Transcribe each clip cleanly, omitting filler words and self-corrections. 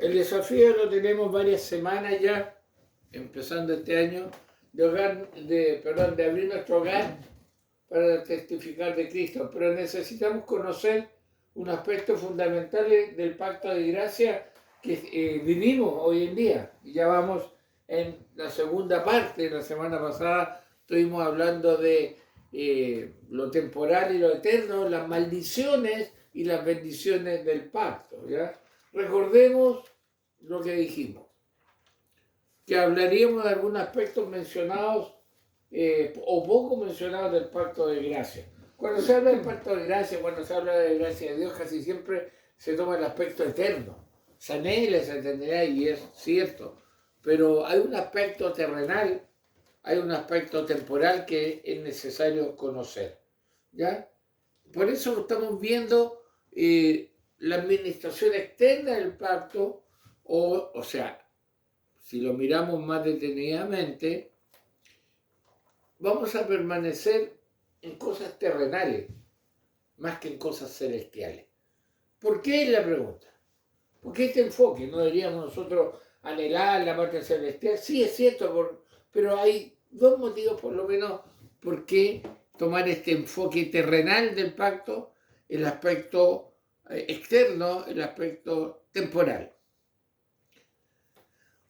El desafío lo tenemos varias semanas ya, empezando este año, de abrir nuestro hogar para testificar de Cristo, pero necesitamos conocer un aspecto fundamental del pacto de gracia que vivimos hoy en día. Y ya vamos en la segunda parte. La semana pasada estuvimos hablando de lo temporal y lo eterno, las maldiciones y las bendiciones del pacto. ¿Ya? Recordemos lo que dijimos, que hablaríamos de algunos aspectos mencionados o poco mencionados del pacto de gracia. Cuando se habla del pacto de gracia, cuando se habla de gracia de Dios, casi siempre se toma el aspecto eterno. Se anhela esa eternidad y es cierto, pero hay un aspecto terrenal, hay un aspecto temporal que es necesario conocer. ¿Ya? Por eso estamos viendo la administración externa del pacto, o sea, si lo miramos más detenidamente, vamos a permanecer en cosas terrenales más que en cosas celestiales. ¿Por qué es la pregunta? ¿Por qué este enfoque? ¿No deberíamos nosotros anhelar la parte celestial? Sí, es cierto, pero hay dos motivos por lo menos por qué tomar este enfoque terrenal del pacto, el aspecto externo, el aspecto temporal.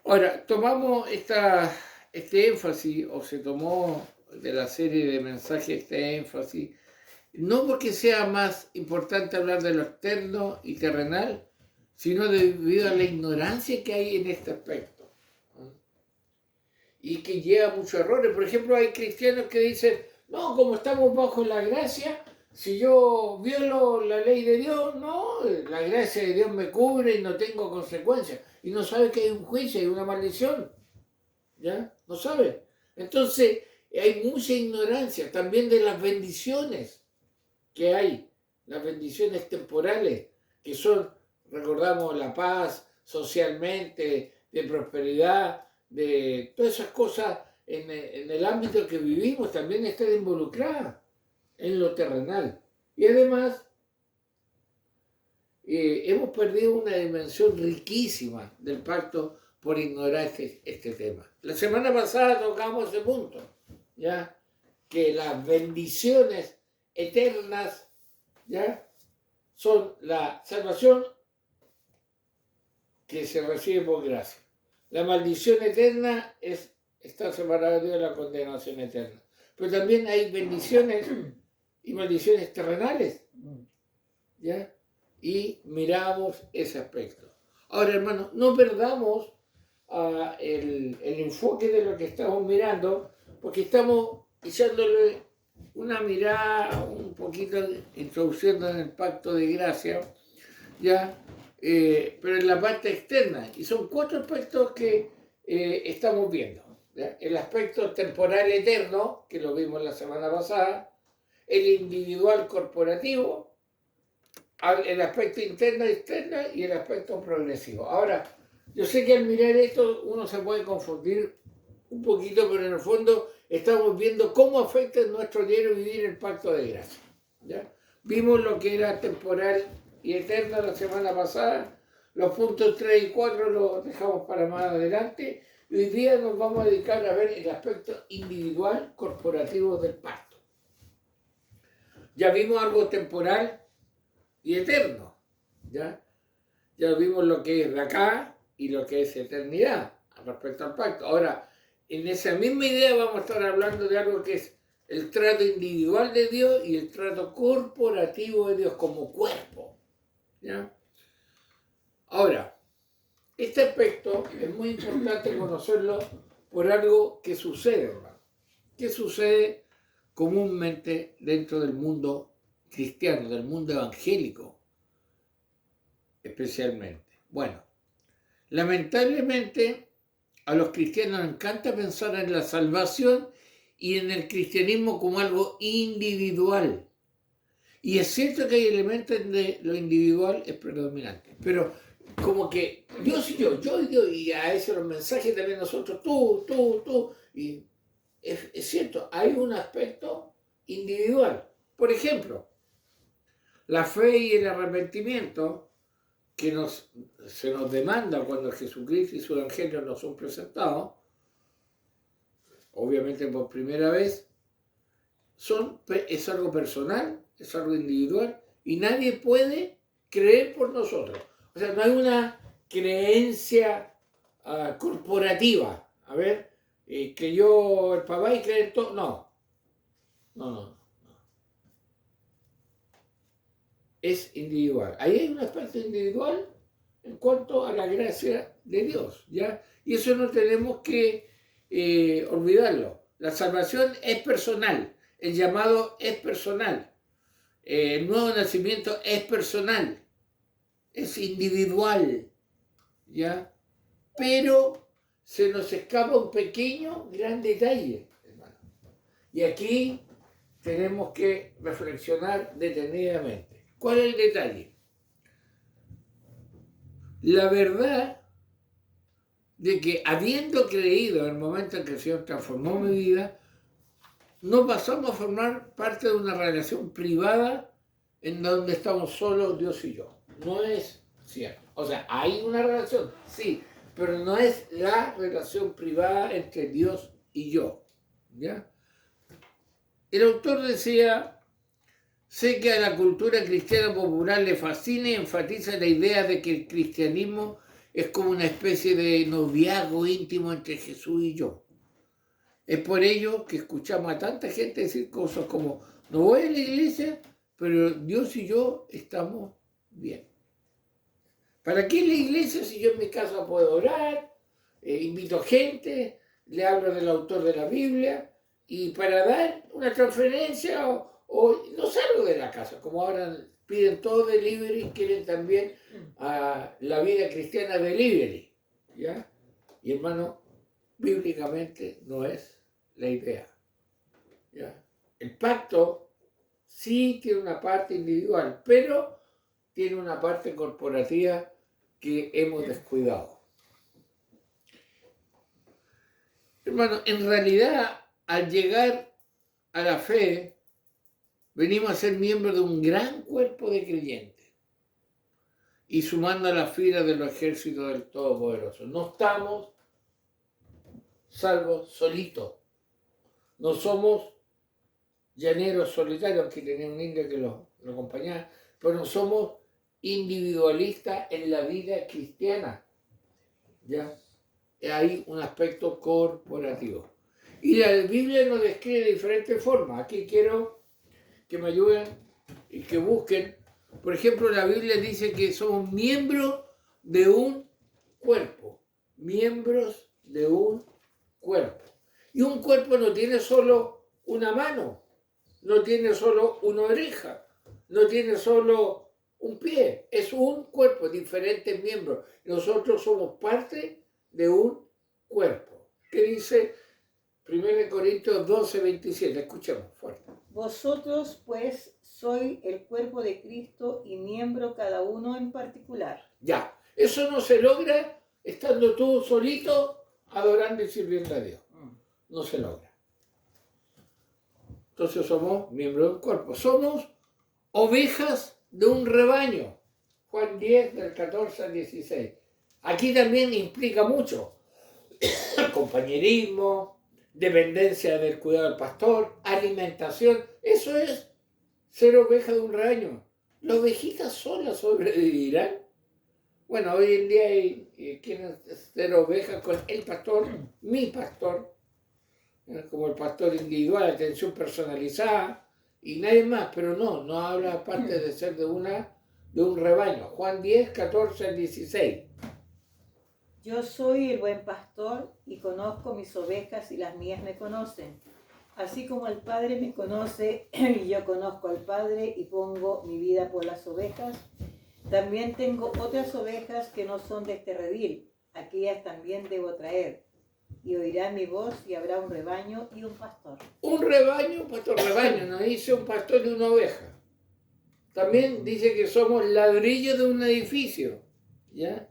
Ahora, tomamos este énfasis, o se tomó de la serie de mensajes este énfasis, no porque sea más importante hablar de lo externo y terrenal, sino debido a la ignorancia que hay en este aspecto. Y que lleva muchos errores. Por ejemplo, hay cristianos que dicen, no, como estamos bajo la gracia, si yo violo la ley de Dios, no, la gracia de Dios me cubre y no tengo consecuencias. Y no sabe que hay un juicio, hay una maldición. ¿Ya? No sabe. Entonces, hay mucha ignorancia también de las bendiciones que hay, las bendiciones temporales, que son, recordamos, la paz socialmente, de prosperidad, de todas esas cosas en el ámbito que vivimos, también están involucradas en lo terrenal. Y además, hemos perdido una dimensión riquísima del pacto por ignorar este tema. La semana pasada tocamos ese punto, ¿ya? Que las bendiciones eternas, ¿ya? Son la salvación que se recibe por gracia. La maldición eterna es estar separado de Dios, la condenación eterna. Pero también hay bendiciones y maldiciones terrenales, ¿ya? Y miramos ese aspecto. Ahora, hermano, no perdamos el enfoque de lo que estamos mirando, porque estamos echándole una mirada un poquito, introduciendo en el pacto de gracia, ¿ya? Pero en la parte externa. Y son 4 aspectos que estamos viendo. ¿Ya? El aspecto temporal eterno, que lo vimos la semana pasada, el individual corporativo, el aspecto interno y externo y el aspecto progresivo. Ahora, yo sé que al mirar esto uno se puede confundir un poquito, pero en el fondo estamos viendo cómo afecta en nuestro diario vivir el pacto de gracia. ¿Ya? Vimos lo que era temporal y eterno la semana pasada, los puntos 3 y 4 los dejamos para más adelante, y hoy día nos vamos a dedicar a ver el aspecto individual corporativo del pacto. Ya vimos algo temporal y eterno, ¿ya? Ya vimos lo que es de acá y lo que es eternidad respecto al pacto. Ahora, en esa misma idea vamos a estar hablando de algo que es el trato individual de Dios y el trato corporativo de Dios como cuerpo, ¿ya? Ahora, este aspecto es muy importante conocerlo por algo que sucede, hermano. ¿Qué sucede comúnmente dentro del mundo cristiano, del mundo evangélico especialmente? Bueno, lamentablemente a los cristianos les encanta pensar en la salvación y en el cristianismo como algo individual. Y es cierto que hay elementos de lo individual es predominante, pero como que Dios y yo y Dios, y a eso los mensajes también nosotros, tú, y es cierto, hay un aspecto individual. Por ejemplo, la fe y el arrepentimiento que se nos demanda cuando Jesucristo y su Evangelio nos son presentados, obviamente por primera vez, es algo personal, es algo individual, y nadie puede creer por nosotros. O sea, no hay una creencia corporativa. A ver, creyó el papá y cree en todo. No. Es individual. Ahí hay una parte individual en cuanto a la gracia de Dios, ¿ya? Y eso no tenemos que olvidarlo. La salvación es personal, el llamado es personal, el nuevo nacimiento es personal, es individual, ¿ya? Pero se nos escapa un pequeño, gran detalle, hermano. Y aquí tenemos que reflexionar detenidamente. ¿Cuál es el detalle? La verdad de que habiendo creído en el momento en que el Señor transformó mi vida, no pasamos a formar parte de una relación privada en donde estamos solos Dios y yo. No es cierto. O sea, hay una relación, sí, pero no es la relación privada entre Dios y yo. ¿Ya? El autor decía: sé que a la cultura cristiana popular le fascina y enfatiza la idea de que el cristianismo es como una especie de noviazgo íntimo entre Jesús y yo. Es por ello que escuchamos a tanta gente decir cosas como: no voy a la iglesia, pero Dios y yo estamos bien. ¿Para qué la iglesia si yo en mi casa puedo orar, invito gente, le hablo del autor de la Biblia, y para dar una transferencia o no salgo de la casa, como ahora piden todo delivery, quieren también la vida cristiana delivery, ¿ya? Y hermano, bíblicamente no es la idea, ¿ya? El pacto sí tiene una parte individual, pero tiene una parte corporativa que hemos descuidado. Hermano, en realidad, al llegar a la fe, venimos a ser miembros de un gran cuerpo de creyentes y sumando a la fila de los ejércitos del Todopoderoso. No estamos salvos solitos. No somos llaneros solitarios, aunque tenía un indio que lo acompañaba, pero no somos individualistas en la vida cristiana. ¿Ya? Hay un aspecto corporativo. Y la Biblia nos describe de diferentes formas. Aquí quiero que me ayuden y que busquen. Por ejemplo, la Biblia dice que somos miembros de un cuerpo. Miembros de un cuerpo. Y un cuerpo no tiene solo una mano, no tiene solo una oreja, no tiene solo un pie. Es un cuerpo, diferentes miembros. Nosotros somos parte de un cuerpo. ¿Qué dice 1 Corintios 12, 27? Escuchemos fuerte. Vosotros, pues, sois el cuerpo de Cristo y miembro cada uno en particular. Ya, eso no se logra estando tú solito adorando y sirviendo a Dios. No se logra. Entonces somos miembros del cuerpo. Somos ovejas de un rebaño. Juan 10, del 14 al 16. Aquí también implica mucho. Compañerismo, dependencia del cuidado del pastor, alimentación. Eso es ser oveja de un rebaño. ¿Las ovejitas solas sobrevivirán? Bueno, hoy en día hay quieren ser ovejas con el pastor, mi pastor, como el pastor individual, atención personalizada, y nadie más, pero no habla aparte de ser de un rebaño. Juan 10, 14 al 16. Yo soy el buen pastor y conozco mis ovejas y las mías me conocen. Así como el Padre me conoce y yo conozco al Padre y pongo mi vida por las ovejas, también tengo otras ovejas que no son de este redil. Aquellas también debo traer. Y oirán mi voz y habrá un rebaño y un pastor. Un rebaño, pastor, rebaño, no dice un pastor y una oveja. También dice que somos ladrillos de un edificio. ¿Ya?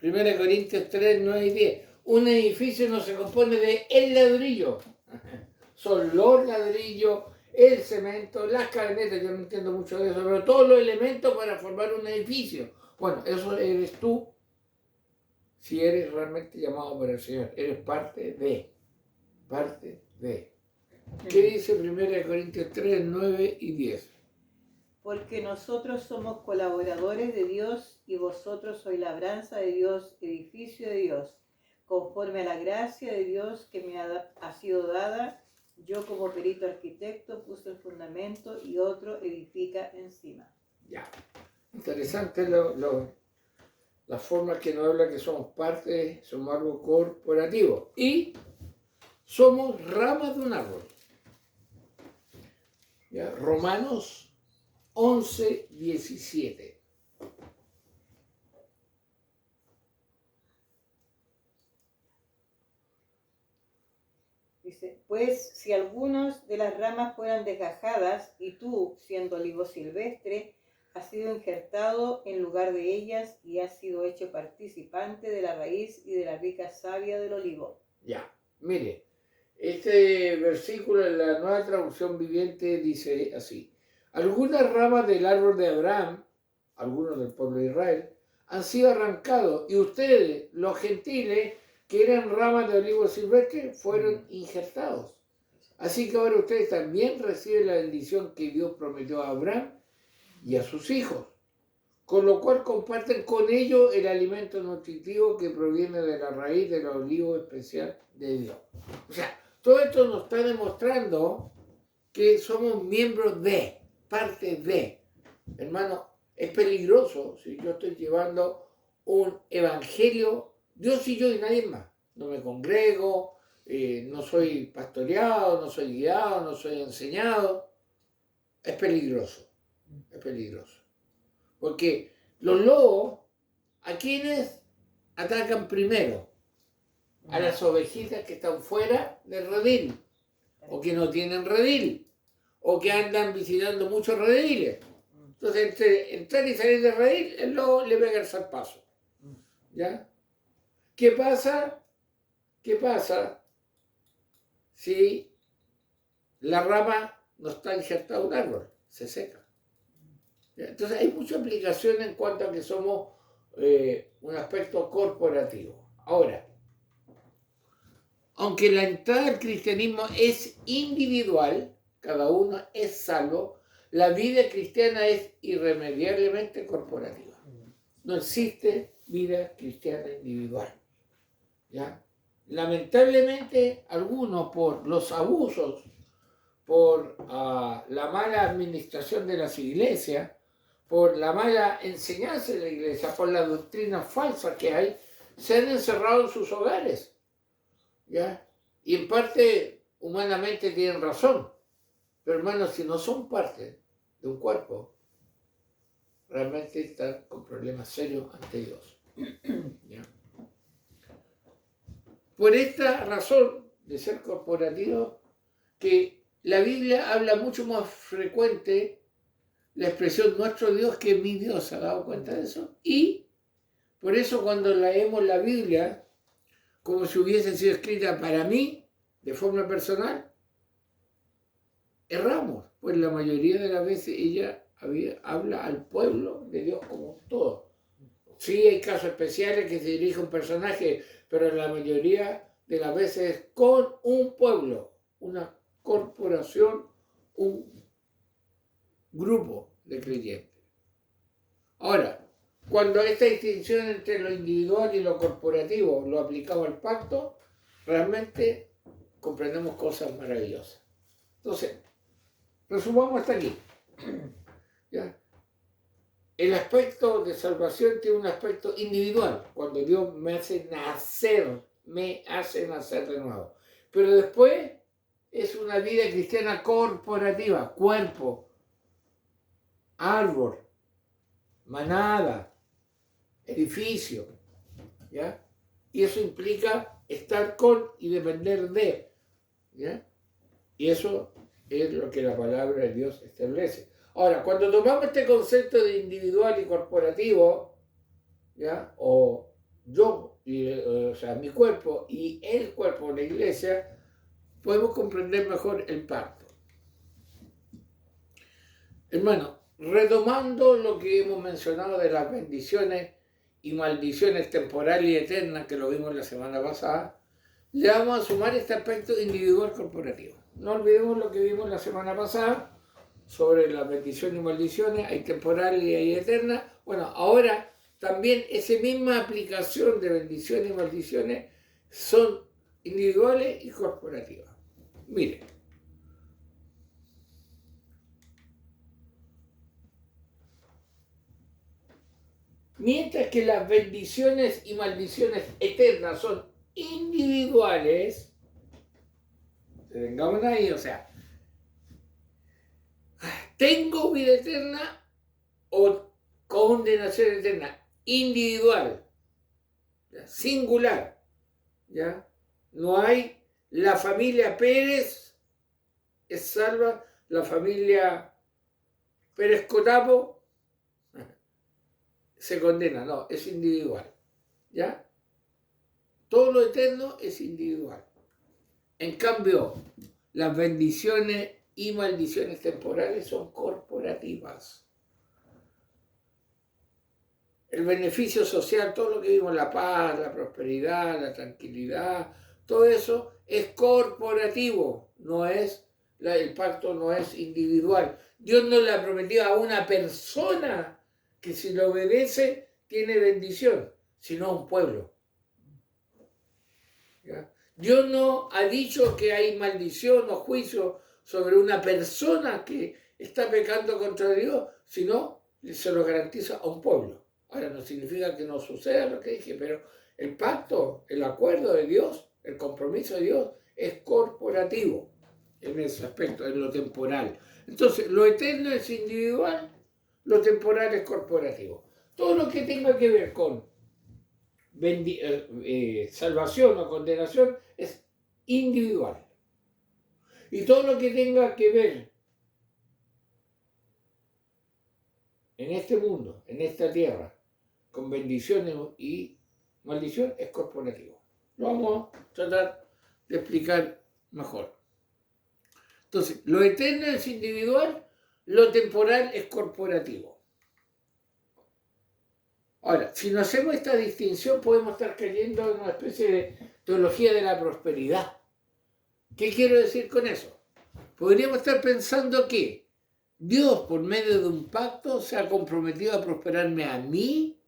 1 Corintios 3, 9 y 10. Un edificio no se compone de el ladrillo. Son los ladrillos, el cemento, las cadenetas, yo no entiendo mucho de eso, pero todos los elementos para formar un edificio. Bueno, eso eres tú si eres realmente llamado por el Señor. Eres parte de. Parte de. ¿Qué dice 1 Corintios 3, 9 y 10? Porque nosotros somos colaboradores de Dios y vosotros sois labranza de Dios, edificio de Dios, conforme a la gracia de Dios que me ha sido dada. Yo como perito arquitecto puse el fundamento y otro edifica encima. Ya. Interesante la forma que nos habla que somos parte, somos algo corporativo y somos ramas de un árbol. ¿Ya? Romanos 11, 17. Dice, pues si algunos de las ramas fueran desgajadas y tú, siendo olivo silvestre, has sido injertado en lugar de ellas y has sido hecho participante de la raíz y de la rica savia del olivo. Ya, mire, este versículo en la Nueva Traducción Viviente dice así: algunas ramas del árbol de Abraham, algunos del pueblo de Israel, han sido arrancados y ustedes, los gentiles, que eran ramas de olivo silvestre, fueron injertados. Así que ahora ustedes también reciben la bendición que Dios prometió a Abraham y a sus hijos, con lo cual comparten con ellos el alimento nutritivo que proviene de la raíz del olivo especial de Dios. O sea, todo esto nos está demostrando que somos miembros de, parte de. Hermano, es peligroso si yo estoy llevando un evangelio, Dios y yo y nadie más. No me congrego, no soy pastoreado, no soy guiado, no soy enseñado. Es peligroso, es peligroso. Porque los lobos, ¿a quiénes atacan primero? A las ovejitas que están fuera del redil, o que no tienen redil, o que andan visitando muchos rediles. Entonces, entre entrar y salir del redil, el lobo le pega el zarpazo. ¿Ya? ¿Qué pasa? ¿Qué pasa si la rama no está injertada en un árbol? Se seca. ¿Ya? Entonces, hay mucha aplicación en cuanto a que somos un aspecto corporativo. Ahora, aunque la entrada al cristianismo es individual, cada uno es salvo, la vida cristiana es irremediablemente corporativa. No existe vida cristiana individual. ¿Ya? Lamentablemente, algunos por los abusos, por la mala administración de las iglesias, por la mala enseñanza de la iglesia, por las doctrinas falsas que hay, se han encerrado en sus hogares. ¿Ya? Y en parte, humanamente tienen razón. Pero hermanos, si no son parte de un cuerpo, realmente están con problemas serios ante Dios. ¿Ya? Por esta razón de ser corporativo, que la Biblia habla mucho más frecuente la expresión nuestro Dios que mi Dios. ¿Se ha dado cuenta de eso? Y por eso cuando leemos la Biblia como si hubiese sido escrita para mí, de forma personal, erramos, pues la mayoría de las veces ella habla al pueblo de Dios como todo. Sí hay casos especiales que se dirige a un personaje, pero la mayoría de las veces es con un pueblo, una corporación, un grupo de creyentes. Ahora, cuando esta distinción entre lo individual y lo corporativo lo aplicamos al pacto, realmente comprendemos cosas maravillosas. Entonces, resumamos hasta aquí. ¿Ya? El aspecto de salvación tiene un aspecto individual, cuando Dios me hace nacer de nuevo. Pero después es una vida cristiana corporativa, cuerpo, árbol, manada, edificio, ¿ya? Y eso implica estar con y depender de, ¿ya? Y eso es lo que la palabra de Dios establece. Ahora, cuando tomamos este concepto de individual y corporativo, ¿ya? O yo, o sea, mi cuerpo y el cuerpo de la iglesia, podemos comprender mejor el pacto. Hermano, retomando lo que hemos mencionado de las bendiciones y maldiciones temporales y eternas, que lo vimos la semana pasada, le vamos a sumar este aspecto individual corporativo. No olvidemos lo que vimos la semana pasada sobre las bendiciones y maldiciones, hay temporales y hay eternas. Bueno, ahora también esa misma aplicación de bendiciones y maldiciones son individuales y corporativas. Mire, mientras que las bendiciones y maldiciones eternas son individuales, tengamos ahí, o sea, tengo vida eterna o condenación eterna, individual, ¿ya? Singular, ¿ya? No hay la familia Pérez es salva, la familia Pérez Cotapo se condena, no, es individual, ¿ya? Todo lo eterno es individual. En cambio, las bendiciones y maldiciones temporales son corporativas. El beneficio social, todo lo que vimos, la paz, la prosperidad, la tranquilidad, todo eso es corporativo, no es, el pacto no es individual. Dios no le ha prometido a una persona que si lo obedece tiene bendición, sino a un pueblo. ¿Ya? Dios no ha dicho que hay maldición o juicio sobre una persona que está pecando contra Dios, sino se lo garantiza a un pueblo. Ahora, no significa que no suceda lo que dije, pero el pacto, el acuerdo de Dios, el compromiso de Dios es corporativo en ese aspecto, en lo temporal. Entonces, lo eterno es individual, lo temporal es corporativo. Todo lo que tenga que ver con salvación o condenación es individual. Y todo lo que tenga que ver en este mundo, en esta tierra, con bendiciones y maldición, es corporativo. Lo vamos a tratar de explicar mejor. Entonces, lo eterno es individual, lo temporal es corporativo. Ahora, si no hacemos esta distinción, podemos estar cayendo en una especie de teología de la prosperidad. ¿Qué quiero decir con eso? Podríamos estar pensando que Dios, por medio de un pacto, se ha comprometido a prosperarme a mí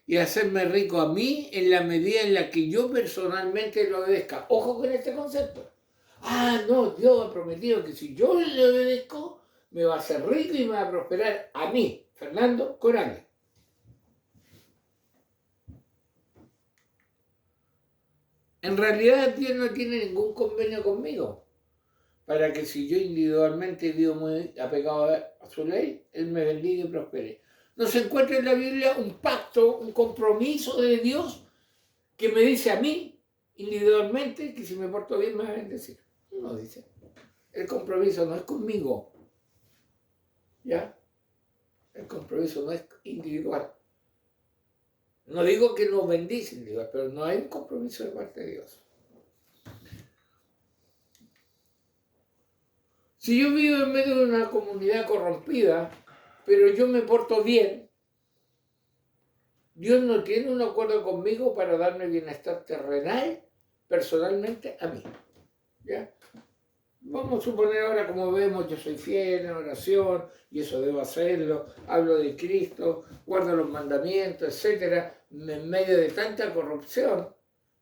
y a hacerme rico a mí en la medida en la que yo personalmente lo obedezca. Ojo con este concepto. Ah, no, Dios ha prometido que si yo le obedezco, me va a hacer rico y me va a prosperar a mí, Fernando Corales. En realidad Dios no tiene ningún convenio conmigo para que si yo individualmente vivo muy apegado a su ley, Él me bendiga y prospere. No se encuentra en la Biblia un pacto, un compromiso de Dios que me dice a mí individualmente que si me porto bien me va a bendecir. No dice. El compromiso no es conmigo. ¿Ya? El compromiso no es individual. No digo que nos bendice individual, pero no hay un compromiso de parte de Dios. Si yo vivo en medio de una comunidad corrompida, pero yo me porto bien, Dios no tiene un acuerdo conmigo para darme bienestar terrenal, personalmente, a mí. ¿Ya? Vamos a suponer ahora, como vemos, yo soy fiel en oración, y eso debo hacerlo, hablo de Cristo, guardo los mandamientos, etc. En medio de tanta corrupción,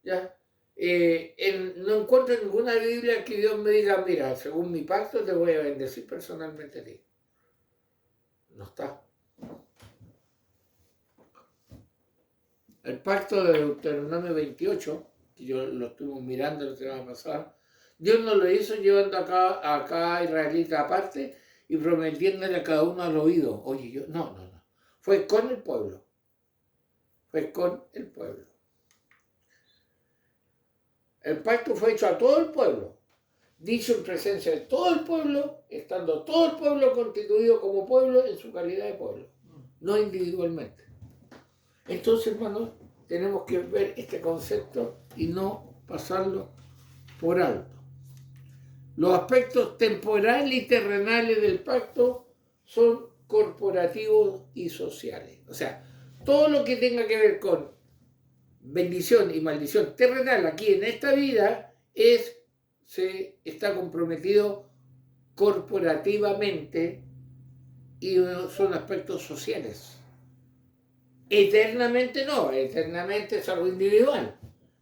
¿ya? No encuentro en ninguna Biblia que Dios me diga, mira, según mi pacto te voy a bendecir personalmente a ti. No está. El pacto de Deuteronomio 28, que yo lo estuve mirando la semana pasada, Dios nos lo hizo llevando acá a israelita aparte y prometiéndole a cada uno al oído. Oye, no. Fue con el pueblo. Fue con el pueblo. El pacto fue hecho a todo el pueblo, dicho en presencia de todo el pueblo, estando todo el pueblo constituido como pueblo en su calidad de pueblo, no individualmente. Entonces, hermanos, tenemos que ver este concepto y no pasarlo por alto. Los aspectos temporales y terrenales del pacto son corporativos y sociales. O sea, todo lo que tenga que ver con bendición y maldición terrenal aquí en esta vida se está comprometido corporativamente y son aspectos sociales. Eternamente no, eternamente es algo individual,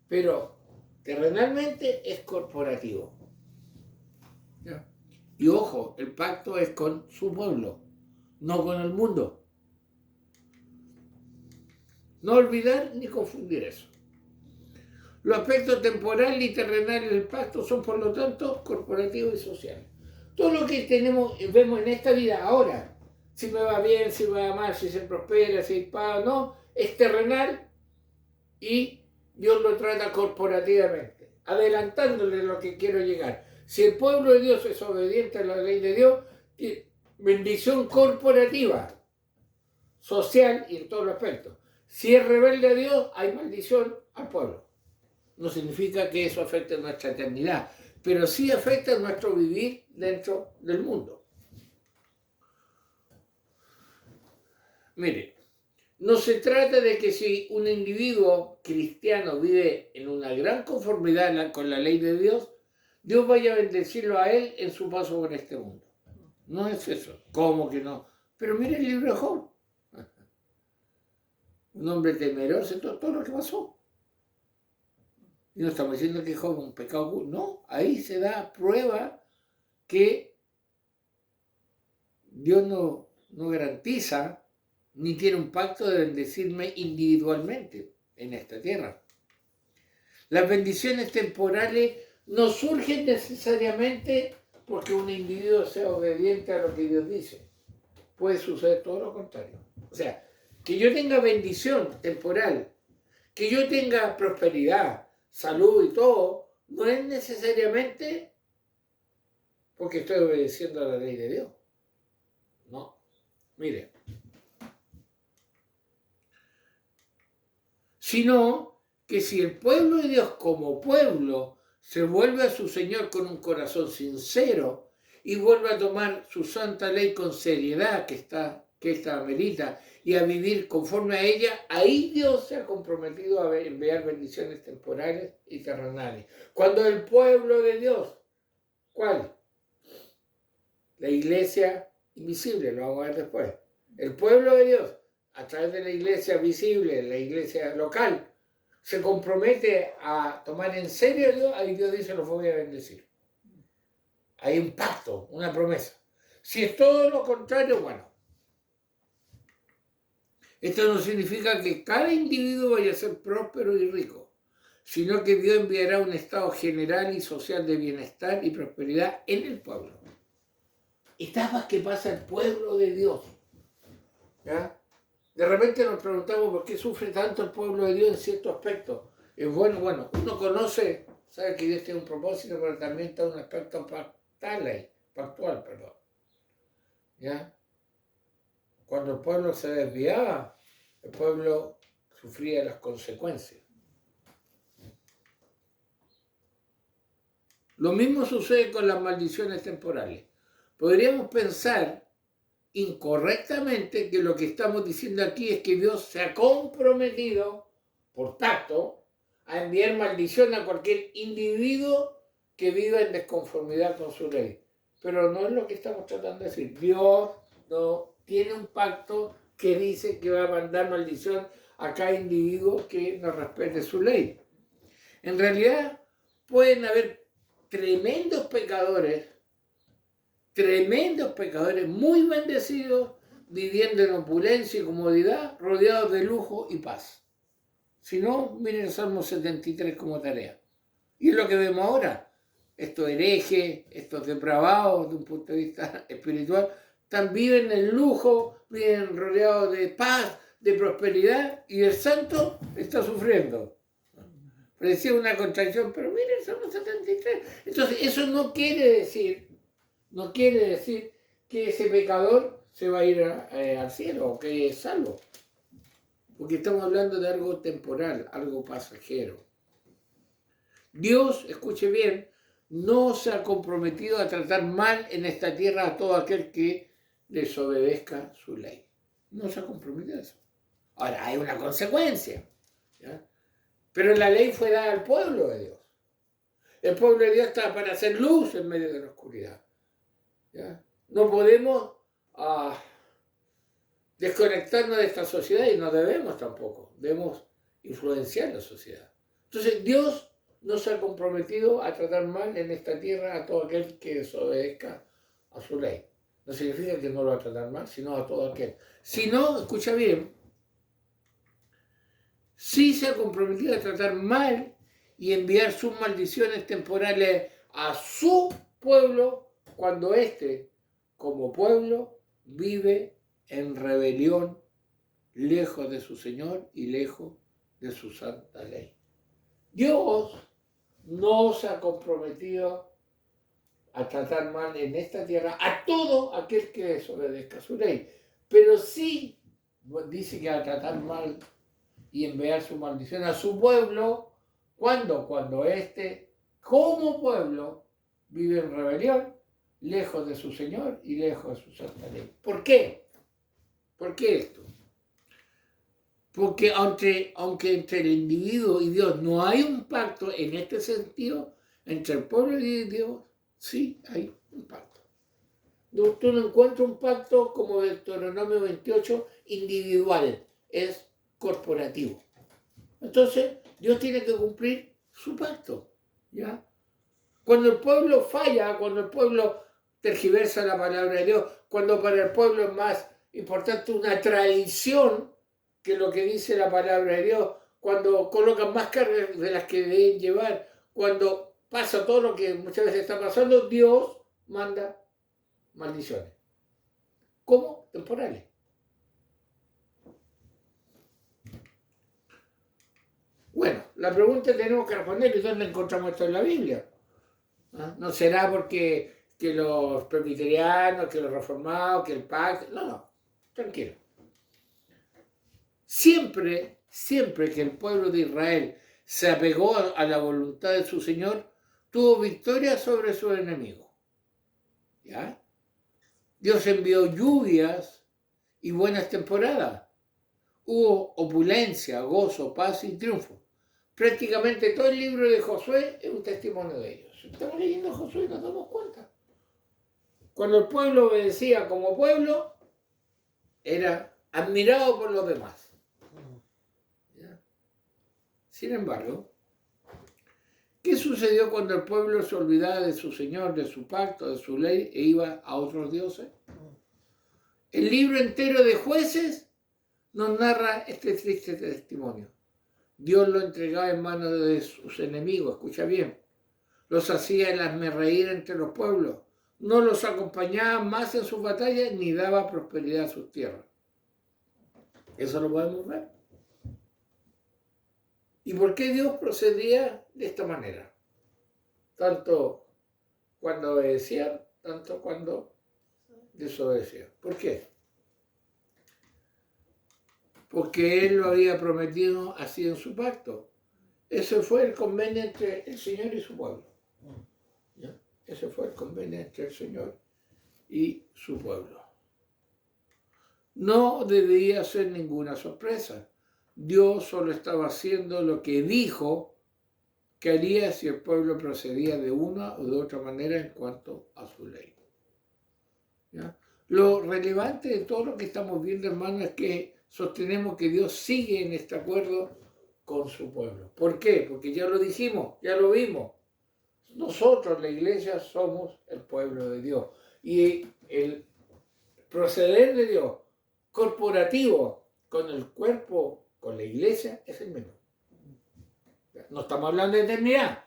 pero terrenalmente es corporativo. ¿Ya? Y ojo, el pacto es con su pueblo, no con el mundo. No olvidar ni confundir eso. Los aspectos temporales y terrenales del pacto son, por lo tanto, corporativos y sociales. Todo lo que vemos en esta vida ahora, si me va bien, si me va mal, si se prospera, si paga o no, es terrenal y Dios lo trata corporativamente, adelantándole lo que quiero llegar. Si el pueblo de Dios es obediente a la ley de Dios, tiene bendición corporativa, social y en todos los aspectos. Si es rebelde a Dios, hay maldición al pueblo. No significa que eso afecte nuestra eternidad, pero sí afecta nuestro vivir dentro del mundo. Mire, no se trata de que si un individuo cristiano vive en una gran conformidad con la ley de Dios, Dios vaya a bendecirlo a él en su paso por este mundo. No es eso. ¿Cómo que no? Pero mire el libro de Job. Un hombre temeroso, todo lo que pasó. Y no estamos diciendo que Job es un pecado. No, ahí se da prueba que Dios no garantiza ni tiene un pacto de bendecirme individualmente en esta tierra. Las bendiciones temporales no surgen necesariamente porque un individuo sea obediente a lo que Dios dice. Puede suceder todo lo contrario. O sea, que yo tenga bendición temporal, que yo tenga prosperidad, salud y todo, no es necesariamente porque estoy obedeciendo a la ley de Dios. No. Mire. Sino que si el pueblo de Dios como pueblo se vuelve a su Señor con un corazón sincero y vuelve a tomar su santa ley con seriedad que esta amerita y a vivir conforme a ella, ahí Dios se ha comprometido a enviar bendiciones temporales y terrenales. Cuando el pueblo de Dios, ¿cuál? La iglesia invisible, lo vamos a ver después. El pueblo de Dios, a través de la iglesia visible, la iglesia local, se compromete a tomar en serio a Dios, ahí Dios dice, los voy a bendecir. Hay un pacto, una promesa. Si es todo lo contrario, bueno. Esto no significa que cada individuo vaya a ser próspero y rico, sino que Dios enviará un estado general y social de bienestar y prosperidad en el pueblo. Etapas que pasa el pueblo de Dios. ¿Ya? De repente nos preguntamos por qué sufre tanto el pueblo de Dios en ciertos aspectos. Es bueno, uno conoce, sabe que Dios tiene un propósito, pero también está un aspecto pactual, perdón. ¿Ya? Cuando el pueblo se desviaba, el pueblo sufría las consecuencias. Lo mismo sucede con las maldiciones temporales. Podríamos pensar incorrectamente que lo que estamos diciendo aquí es que Dios se ha comprometido, por tanto, a enviar maldición a cualquier individuo que viva en desconformidad con su ley. Pero no es lo que estamos tratando de decir. Dios no tiene un pacto que dice que va a mandar maldición a cada individuo que no respete su ley. En realidad, pueden haber tremendos pecadores muy bendecidos, viviendo en opulencia y comodidad, rodeados de lujo y paz. Si no, miren el Salmo 73 como tarea. Y es lo que vemos ahora. Estos herejes, estos depravados desde un punto de vista espiritual, viven en lujo, viven rodeados de paz, de prosperidad, y el santo está sufriendo. Parecía una contradicción, pero miren el Salmo 73. Entonces, eso no quiere decir que ese pecador se va a ir al cielo o que es salvo. Porque estamos hablando de algo temporal, algo pasajero. Dios, escuche bien, no se ha comprometido a tratar mal en esta tierra a todo aquel que desobedezca su ley. No se ha comprometido a eso. Ahora, hay una consecuencia, ¿ya? Pero la ley fue dada al pueblo de Dios. El pueblo de Dios está para hacer luz en medio de la oscuridad, ¿ya? No podemos desconectarnos de esta sociedad y no debemos tampoco. Debemos influenciar la sociedad. Entonces, Dios no se ha comprometido a tratar mal en esta tierra a todo aquel que desobedezca a su ley. No significa que no lo va a tratar mal, sino a todo aquel. Si no, escucha bien, sí se ha comprometido a tratar mal y enviar sus maldiciones temporales a su pueblo cuando éste, como pueblo, vive en rebelión, lejos de su Señor y lejos de su santa ley. Dios no se ha comprometido a tratar mal en esta tierra a todo aquel que desobedezca su ley, pero sí dice que va a tratar mal y enviar su maldición a su pueblo. ¿Cuándo? Cuando éste, como pueblo, vive en rebelión, lejos de su Señor y lejos de su santa ley. ¿Por qué? ¿Por qué esto? Porque aunque entre el individuo y Dios no hay un pacto en este sentido, entre el pueblo y Dios sí hay un pacto. Tú no encuentras un pacto como Deuteronomio 28 individual, es corporativo. Entonces, Dios tiene que cumplir su pacto, ¿ya? Cuando el pueblo falla, cuando el pueblo tergiversa la palabra de Dios, cuando para el pueblo es más importante una tradición que lo que dice la palabra de Dios, cuando colocan más cargas de las que deben llevar, cuando pasa todo lo que muchas veces está pasando, Dios manda maldiciones. ¿Cómo? Temporales. Bueno, la pregunta que tenemos que responder es dónde encontramos esto en la Biblia. No será porque que los presbiterianos, que los reformados, que el pacto. No, tranquilo. Siempre que el pueblo de Israel se apegó a la voluntad de su Señor, tuvo victoria sobre sus enemigos. ¿Ya? Dios envió lluvias y buenas temporadas. Hubo opulencia, gozo, paz y triunfo. Prácticamente todo el libro de Josué es un testimonio de ellos. Estamos leyendo Josué y nos damos cuenta. Cuando el pueblo obedecía como pueblo, era admirado por los demás. ¿Ya? Sin embargo, ¿qué sucedió cuando el pueblo se olvidaba de su Señor, de su pacto, de su ley e iba a otros dioses? El libro entero de Jueces nos narra este triste testimonio. Dios lo entregaba en manos de sus enemigos, escucha bien. Los hacía reír entre los pueblos. No los acompañaba más en sus batallas ni daba prosperidad a sus tierras. Eso lo podemos ver. ¿Y por qué Dios procedía de esta manera? Tanto cuando obedecían, tanto cuando desobedecían. ¿Por qué? Porque Él lo había prometido así en su pacto. Ese fue el convenio entre el Señor y su pueblo. ¿Ya? Ese fue el convenio entre el Señor y su pueblo. No debía ser ninguna sorpresa. Dios solo estaba haciendo lo que dijo que haría si el pueblo procedía de una o de otra manera en cuanto a su ley. ¿Ya? Lo relevante de todo lo que estamos viendo, hermano, es que sostenemos que Dios sigue en este acuerdo con su pueblo. ¿Por qué? Porque ya lo dijimos, ya lo vimos. Nosotros, la iglesia, somos el pueblo de Dios. Y el proceder de Dios corporativo con el cuerpo, con la iglesia, es el mismo. No estamos hablando de eternidad.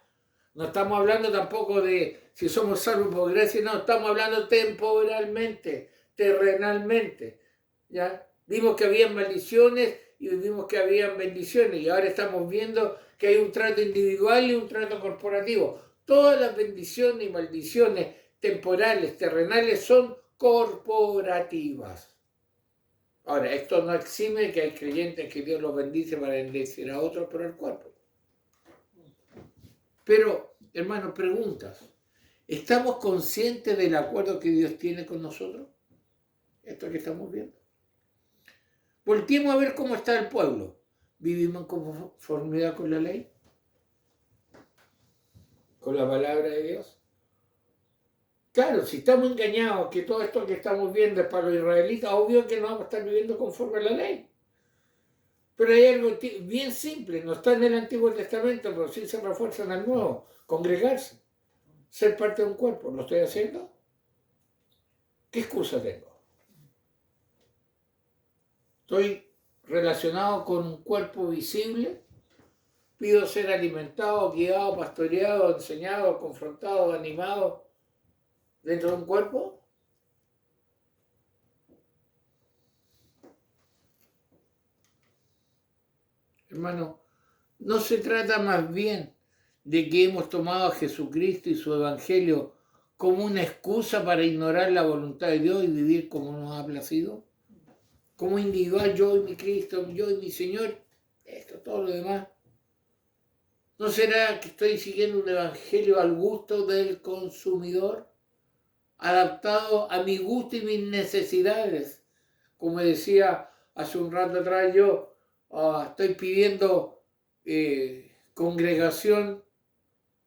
No estamos hablando tampoco de si somos salvos por gracia. No, estamos hablando temporalmente, terrenalmente. ¿Ya? Vimos que había maldiciones y vimos que había bendiciones. Y ahora estamos viendo que hay un trato individual y un trato corporativo. Todas las bendiciones y maldiciones temporales, terrenales, son corporativas. Ahora, esto no exime que hay creyentes que Dios los bendice para bendecir a otros por el cuerpo. Pero, hermanos, preguntas. ¿Estamos conscientes del acuerdo que Dios tiene con nosotros? esto que estamos viendo. Volteemos a ver cómo está el pueblo. ¿Vivimos en conformidad con la ley? ¿Con la palabra de Dios? Claro, si estamos engañados que todo esto que estamos viendo es para los israelitas, obvio que no vamos a estar viviendo conforme a la ley. Pero hay algo bien simple, no está en el Antiguo Testamento, pero sí se refuerza en el Nuevo: congregarse, ser parte de un cuerpo. ¿Lo estoy haciendo? ¿Qué excusa tengo? ¿Estoy relacionado con un cuerpo visible? ¿Pido ser alimentado, guiado, pastoreado, enseñado, confrontado, animado dentro de un cuerpo? Hermano, no se trata más bien de que hemos tomado a Jesucristo y su Evangelio como una excusa para ignorar la voluntad de Dios y vivir como nos ha placido. Como individual, yo y mi Cristo, yo y mi Señor, esto, todo lo demás. ¿No será que estoy siguiendo un Evangelio al gusto del consumidor, adaptado a mi gusto y mis necesidades? Como decía hace un rato atrás yo, estoy pidiendo congregación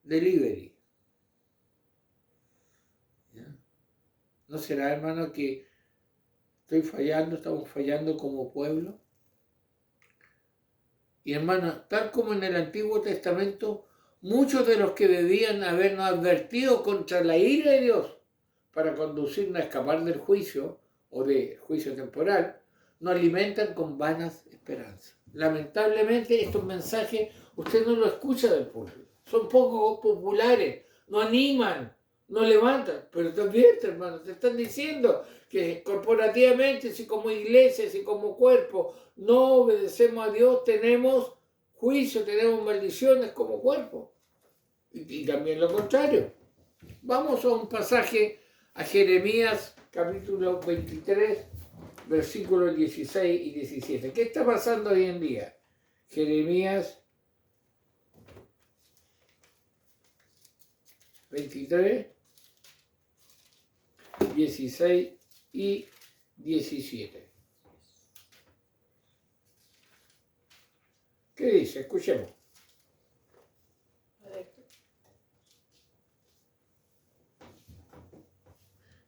delivery. ¿Ya? ¿No será, hermano, que estamos fallando como pueblo? Y hermano, tal como en el Antiguo Testamento, muchos de los que debían habernos advertido contra la ira de Dios para conducirnos a escapar del juicio o del juicio temporal, nos alimentan con vanas esperanzas. Lamentablemente estos mensajes usted no los escucha del público. Son poco populares, no animan, no levantan, pero te advierten, hermano, te están diciendo que corporativamente, si como iglesia, si como cuerpo no obedecemos a Dios, tenemos juicio, tenemos maldiciones como cuerpo. Y también lo contrario. Vamos a un pasaje, a Jeremías capítulo 23, versículos 16 y 17. ¿Qué está pasando hoy en día? Jeremías 23, 16 y 17. ¿Qué dice? Escuchemos.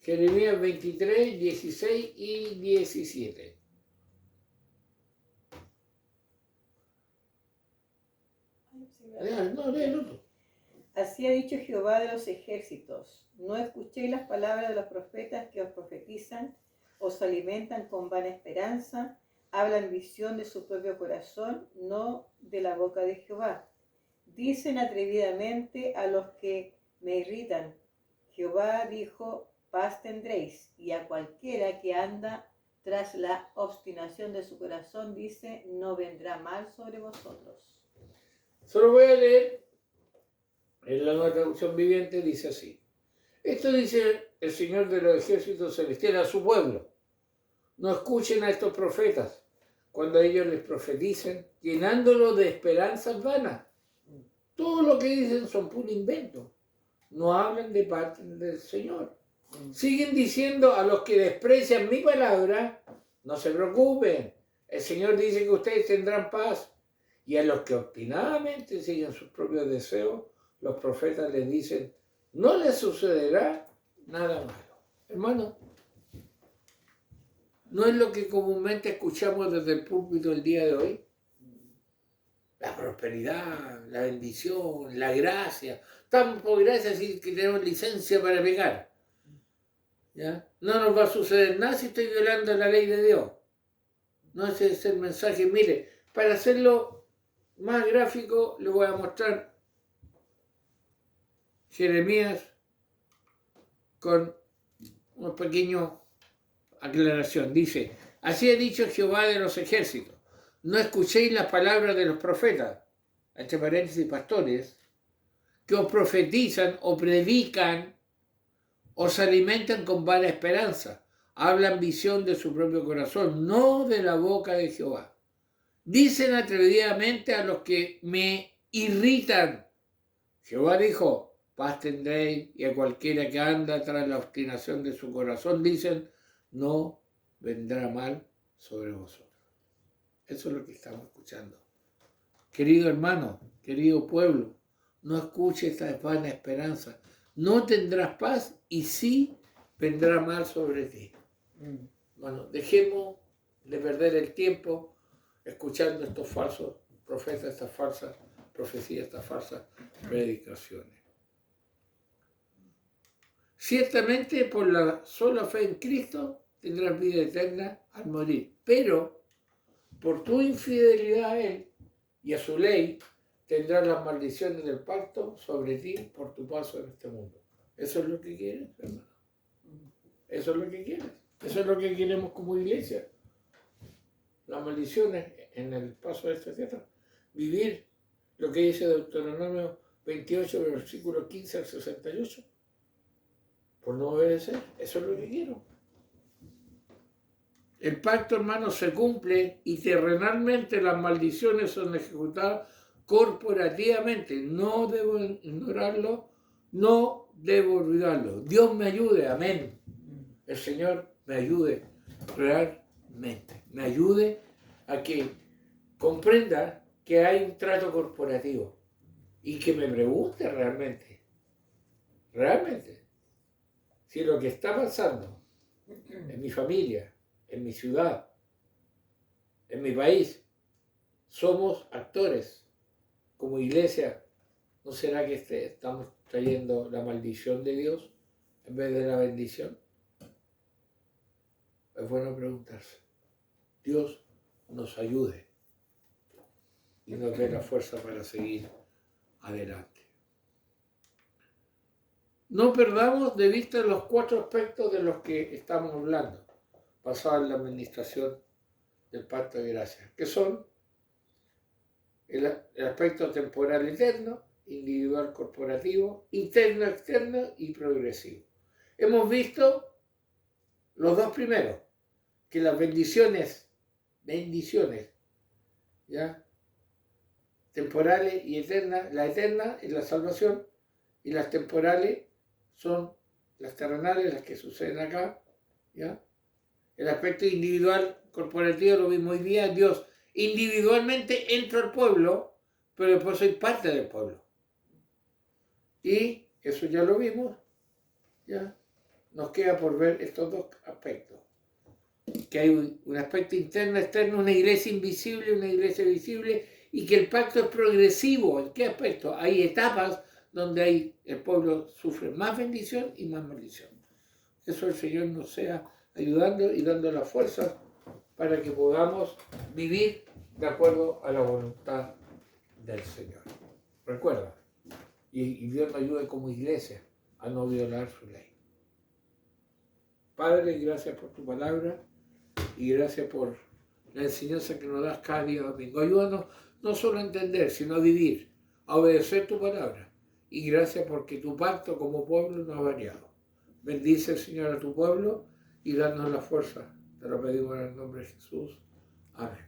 Jeremías 23, 16 y 17. No, léelo. Así ha dicho Jehová de los ejércitos: no escuchéis las palabras de los profetas que os profetizan, os alimentan con vana esperanza, hablan visión de su propio corazón, no de la boca de Jehová. Dicen atrevidamente a los que me irritan: Jehová dijo, paz tendréis. Y a cualquiera que anda tras la obstinación de su corazón dice, no vendrá mal sobre vosotros. Solo voy a leer en la nueva traducción viviente, dice así: esto dice el Señor de los ejércitos celestiales a su pueblo: no escuchen a estos profetas cuando ellos les profeticen, llenándolo de esperanzas vanas. Todo lo que dicen son puro invento. No hablan de parte del Señor. Siguen diciendo a los que desprecian mi palabra, no se preocupen, el Señor dice que ustedes tendrán paz. Y a los que obstinadamente siguen sus propios deseos, los profetas les dicen, no les sucederá nada malo. Hermano, ¿no es lo que comúnmente escuchamos desde el púlpito el día de hoy? La prosperidad, la bendición, la gracia. Estamos por gracia así que tenemos licencia para pecar. ¿Ya? No nos va a suceder nada si estoy violando la ley de Dios. No ese es el mensaje. Mire, para hacerlo más gráfico, le voy a mostrar Jeremías con una pequeña aclaración. Dice, así ha dicho Jehová de los ejércitos: no escuchéis las palabras de los profetas, entre paréntesis pastores, que os profetizan o predican, os alimentan con vana esperanza, hablan visión de su propio corazón, no de la boca de Jehová. Dicen atrevidamente a los que me irritan, Jehová dijo, paz tendréis, y a cualquiera que anda tras la obstinación de su corazón dicen, no vendrá mal sobre vosotros. Eso es lo que estamos escuchando. Querido hermano, querido pueblo, no escuche esta vana esperanza. No tendrás paz y sí vendrá mal sobre ti. Bueno, dejemos de perder el tiempo escuchando estos falsos profetas, estas falsas profecías, estas falsas predicaciones. Ciertamente por la sola fe en Cristo tendrás vida eterna al morir, pero por tu infidelidad a Él y a su ley tendrás las maldiciones del pacto sobre ti por tu paso en este mundo. ¿Eso es lo que quieres, hermano? ¿Eso es lo que quieres? ¿Eso es lo que queremos como iglesia? Las maldiciones en el paso de esta tierra. Vivir lo que dice Deuteronomio 28, versículo 15 al 68. Por no obedecer. Eso es lo que quiero. El pacto, hermano, se cumple y terrenalmente las maldiciones son ejecutadas corporativamente. No debo ignorarlo, no debo olvidarlo. Dios me ayude, amén. El Señor me ayude realmente. Me ayude a que comprenda que hay un trato corporativo y que me pregunte realmente, si lo que está pasando en mi familia, en mi ciudad, en mi país, somos actores como iglesia. ¿No será que estamos trayendo la maldición de Dios en vez de la bendición? Es bueno preguntarse. Dios nos ayude y nos dé la fuerza para seguir adelante. No perdamos de vista los 4 aspectos de los que estamos hablando, basados en la administración del pacto de gracia, que son el aspecto temporal eterno, individual corporativo, interno externo y progresivo. Hemos visto los 2 primeros, que las bendiciones, ¿ya? Temporales y eternas, la eterna es la salvación y las temporales son las terrenales, las que suceden acá, ¿ya? El aspecto individual corporativo lo vimos hoy día. Dios individualmente entra al pueblo, pero después soy parte del pueblo. Y eso ya lo vimos, ¿ya? Nos queda por ver estos 2 aspectos. Que hay un aspecto interno, externo, una iglesia invisible, una iglesia visible, y que el pacto es progresivo. ¿En qué aspecto? Hay etapas donde el pueblo sufre más bendición y más maldición. Eso el Señor nos sea ayudando y dando la fuerza para que podamos vivir de acuerdo a la voluntad del Señor. Recuerda, y Dios nos ayude como iglesia a no violar su ley. Padre, gracias por tu palabra y gracias por la enseñanza que nos das cada día domingo. Ayúdanos no solo a entender, sino a vivir, a obedecer tu palabra. Y gracias porque tu pacto como pueblo no ha variado. Bendice, Señor, a tu pueblo y danos la fuerza. Te lo pedimos en el nombre de Jesús. Amén.